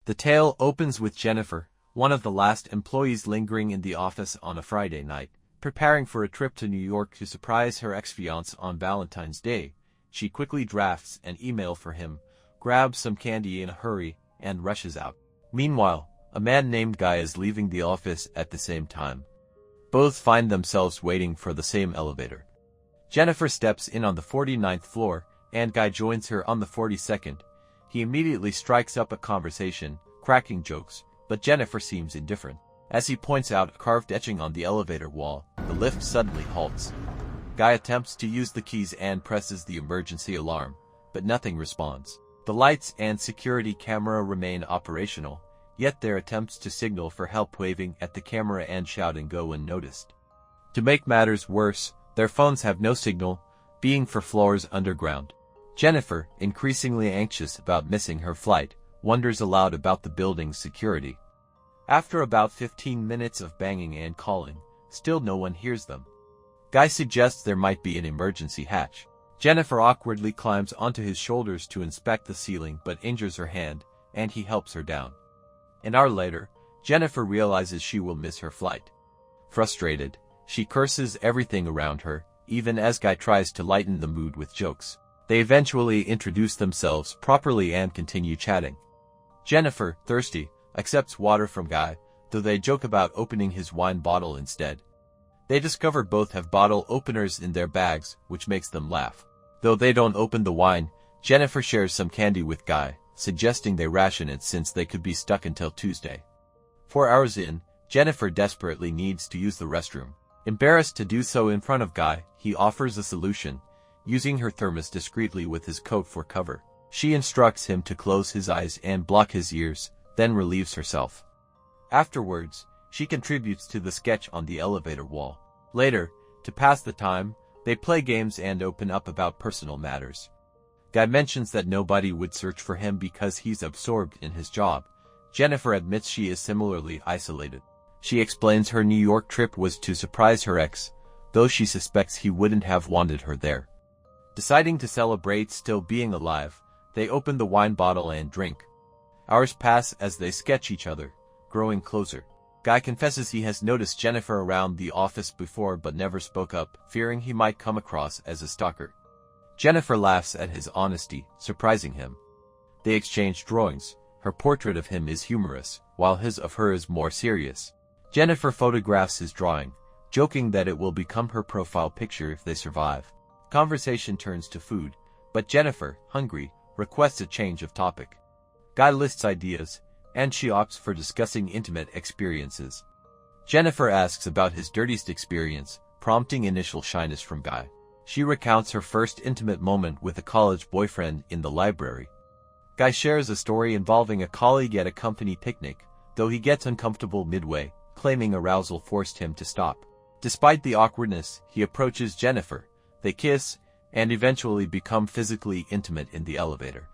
The tale opens with Jennifer, one of the last employees lingering in the office on a Friday night, preparing for a trip to New York to surprise her ex-fiancé on Valentine's Day. She quickly drafts an email for him, grabs some candy in a hurry, and rushes out. Meanwhile, a man named Guy is leaving the office at the same time. Both find themselves waiting for the same elevator. Jennifer steps in on the 49th floor, and Guy joins her on the 42nd. He immediately strikes up a conversation, cracking jokes, but Jennifer seems indifferent. As he points out a carved etching on the elevator wall, the lift suddenly halts. Guy attempts to use the keys and presses the emergency alarm, but nothing responds. The lights and security camera remain operational, yet their attempts to signal for help waving at the camera and shouting go unnoticed. To make matters worse, their phones have no signal, being for floors underground. Jennifer, increasingly anxious about missing her flight, wonders aloud about the building's security. After about 15 minutes of banging and calling, still no one hears them. Guy suggests there might be an emergency hatch. Jennifer awkwardly climbs onto his shoulders to inspect the ceiling but injures her hand, and he helps her down. An hour later, Jennifer realizes she will miss her flight. Frustrated, she curses everything around her, even as Guy tries to lighten the mood with jokes. They eventually introduce themselves properly and continue chatting. Jennifer, thirsty, accepts water from Guy, though they joke about opening his wine bottle instead. They discover both have bottle openers in their bags, which makes them laugh. Though they don't open the wine, Jennifer shares some candy with Guy, suggesting they ration it since they could be stuck until Tuesday. 4 hours in, Jennifer desperately needs to use the restroom. Embarrassed to do so in front of Guy, he offers a solution, using her thermos discreetly with his coat for cover. She instructs him to close his eyes and block his ears, then relieves herself. Afterwards, she contributes to the sketch on the elevator wall. Later, to pass the time, they play games and open up about personal matters. Guy mentions that nobody would search for him because he's absorbed in his job. Jennifer admits she is similarly isolated. She explains her New York trip was to surprise her ex, though she suspects he wouldn't have wanted her there. Deciding to celebrate still being alive, they open the wine bottle and drink. Hours pass as they sketch each other, growing closer. Guy confesses he has noticed Jennifer around the office before but never spoke up, fearing he might come across as a stalker. Jennifer laughs at his honesty, surprising him. They exchange drawings. Her portrait of him is humorous, while his of her is more serious. Jennifer photographs his drawing, joking that it will become her profile picture if they survive. Conversation turns to food, but Jennifer, hungry, requests a change of topic. Guy lists ideas, and she opts for discussing intimate experiences. Jennifer asks about his dirtiest experience, prompting initial shyness from Guy. She recounts her first intimate moment with a college boyfriend in the library. Guy shares a story involving a colleague at a company picnic, though he gets uncomfortable midway, claiming arousal forced him to stop. Despite the awkwardness, he approaches Jennifer. They kiss, and eventually become physically intimate in the elevator.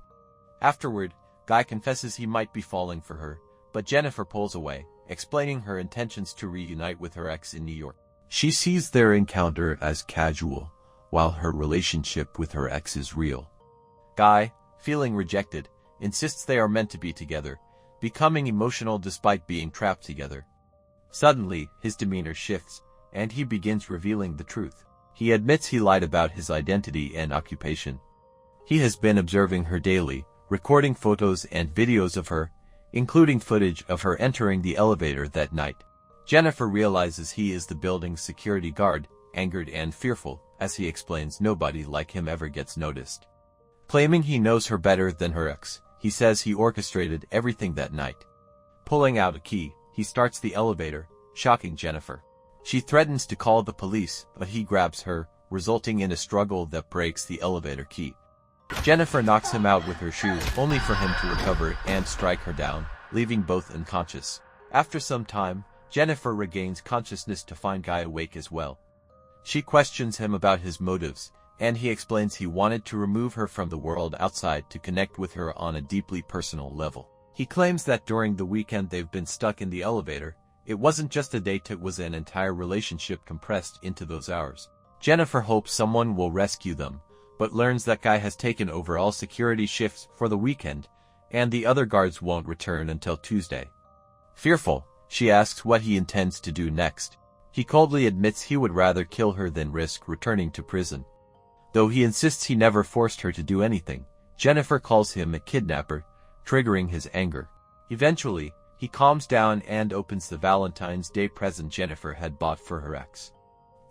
Afterward, Guy confesses he might be falling for her, but Jennifer pulls away, explaining her intentions to reunite with her ex in New York. She sees their encounter as casual, while her relationship with her ex is real. Guy, feeling rejected, insists they are meant to be together, becoming emotional despite being trapped together. Suddenly, his demeanor shifts, and he begins revealing the truth. He admits he lied about his identity and occupation. He has been observing her daily, recording photos and videos of her, including footage of her entering the elevator that night. Jennifer realizes he is the building's security guard, angered and fearful, as he explains nobody like him ever gets noticed. Claiming he knows her better than her ex, he says he orchestrated everything that night. Pulling out a key, he starts the elevator, shocking Jennifer. She threatens to call the police, but he grabs her, resulting in a struggle that breaks the elevator key. Jennifer knocks him out with her shoe, only for him to recover and strike her down, leaving both unconscious. After some time, Jennifer regains consciousness to find Guy awake as well. She questions him about his motives, and he explains he wanted to remove her from the world outside to connect with her on a deeply personal level. He claims that during the weekend they've been stuck in the elevator. It wasn't just a date, it was an entire relationship compressed into those hours. Jennifer hopes someone will rescue them, but learns that Guy has taken over all security shifts for the weekend, and the other guards won't return until Tuesday. Fearful, she asks what he intends to do next. He coldly admits he would rather kill her than risk returning to prison. Though he insists he never forced her to do anything, Jennifer calls him a kidnapper, triggering his anger. Eventually, he calms down and opens the Valentine's Day present Jennifer had bought for her ex.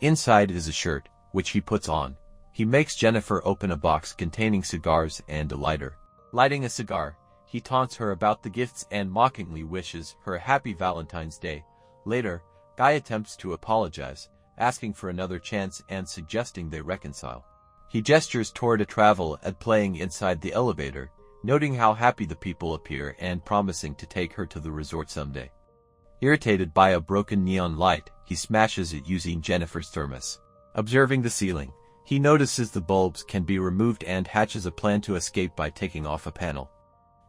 Inside is a shirt, which he puts on. He makes Jennifer open a box containing cigars and a lighter. Lighting a cigar, he taunts her about the gifts and mockingly wishes her a happy Valentine's Day. Later, Guy attempts to apologize, asking for another chance and suggesting they reconcile. He gestures toward a travel ad playing inside the elevator, noting how happy the people appear and promising to take her to the resort someday. Irritated by a broken neon light, he smashes it using Jennifer's thermos. Observing the ceiling, he notices the bulbs can be removed and hatches a plan to escape by taking off a panel.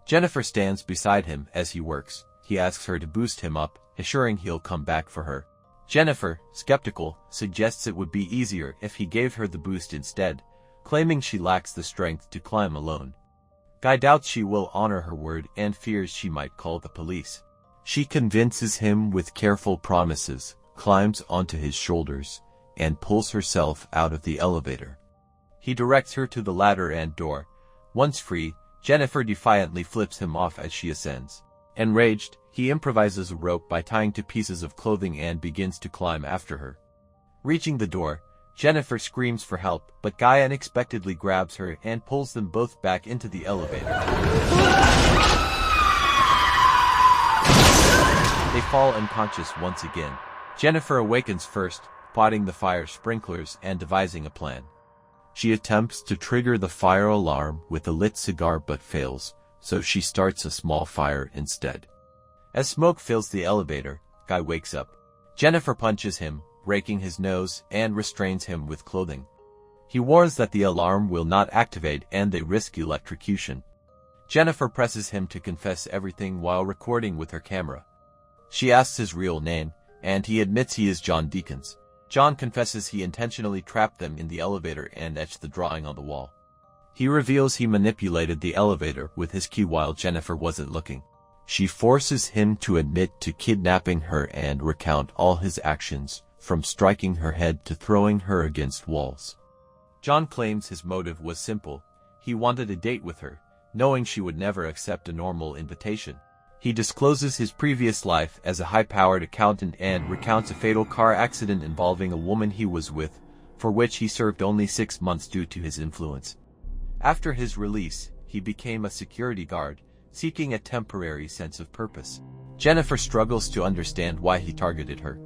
Jennifer stands beside him as he works. He asks her to boost him up, assuring he'll come back for her. Jennifer, skeptical, suggests it would be easier if he gave her the boost instead, claiming she lacks the strength to climb alone. Guy doubts she will honor her word and fears she might call the police. She convinces him with careful promises, climbs onto his shoulders, and pulls herself out of the elevator. He directs her to the ladder and door. Once free, Jennifer defiantly flips him off as she ascends. Enraged, he improvises a rope by tying to pieces of clothing and begins to climb after her. Reaching the door, Jennifer screams for help, but Guy unexpectedly grabs her and pulls them both back into the elevator. They fall unconscious once again. Jennifer awakens first, spotting the fire sprinklers and devising a plan. She attempts to trigger the fire alarm with a lit cigar but fails, so she starts a small fire instead. As smoke fills the elevator, Guy wakes up. Jennifer punches him, breaking his nose, and restrains him with clothing. He warns that the alarm will not activate and they risk electrocution. Jennifer presses him to confess everything while recording with her camera. She asks his real name, and he admits he is John Deacons. John confesses he intentionally trapped them in the elevator and etched the drawing on the wall. He reveals he manipulated the elevator with his key while Jennifer wasn't looking. She forces him to admit to kidnapping her and recount all his actions, from striking her head to throwing her against walls. John claims his motive was simple. He wanted a date with her, knowing she would never accept a normal invitation. He discloses his previous life as a high-powered accountant and recounts a fatal car accident involving a woman he was with, for which he served only 6 months due to his influence. After his release, he became a security guard, seeking a temporary sense of purpose. Jennifer struggles to understand why he targeted her.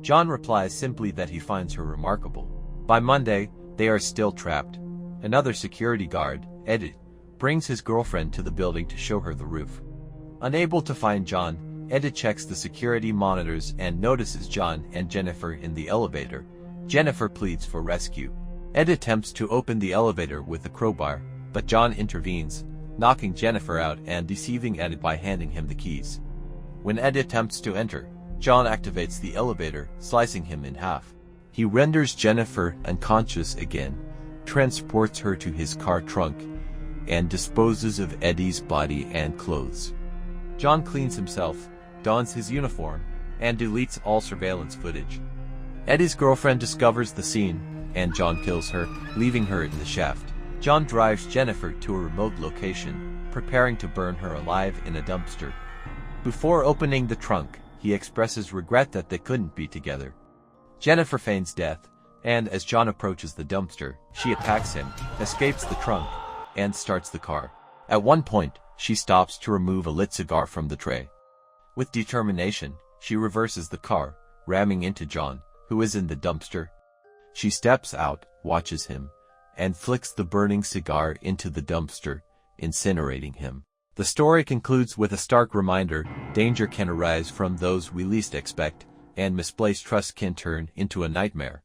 John replies simply that he finds her remarkable. By Monday, they are still trapped. Another security guard, Ed, brings his girlfriend to the building to show her the roof. Unable to find John, Ed checks the security monitors and notices John and Jennifer in the elevator. Jennifer pleads for rescue. Ed attempts to open the elevator with a crowbar, but John intervenes, knocking Jennifer out and deceiving Ed by handing him the keys. When Ed attempts to enter, John activates the elevator, slicing him in half. He renders Jennifer unconscious again, transports her to his car trunk, and disposes of Eddie's body and clothes. John cleans himself, dons his uniform, and deletes all surveillance footage. Eddie's girlfriend discovers the scene, and John kills her, leaving her in the shaft. John drives Jennifer to a remote location, preparing to burn her alive in a dumpster. Before opening the trunk, he expresses regret that they couldn't be together. Jennifer feigns death, and as John approaches the dumpster, she attacks him, escapes the trunk, and starts the car. At one point, she stops to remove a lit cigar from the tray. With determination, she reverses the car, ramming into John, who is in the dumpster. She steps out, watches him, and flicks the burning cigar into the dumpster, incinerating him. The story concludes with a stark reminder: danger can arise from those we least expect, and misplaced trust can turn into a nightmare.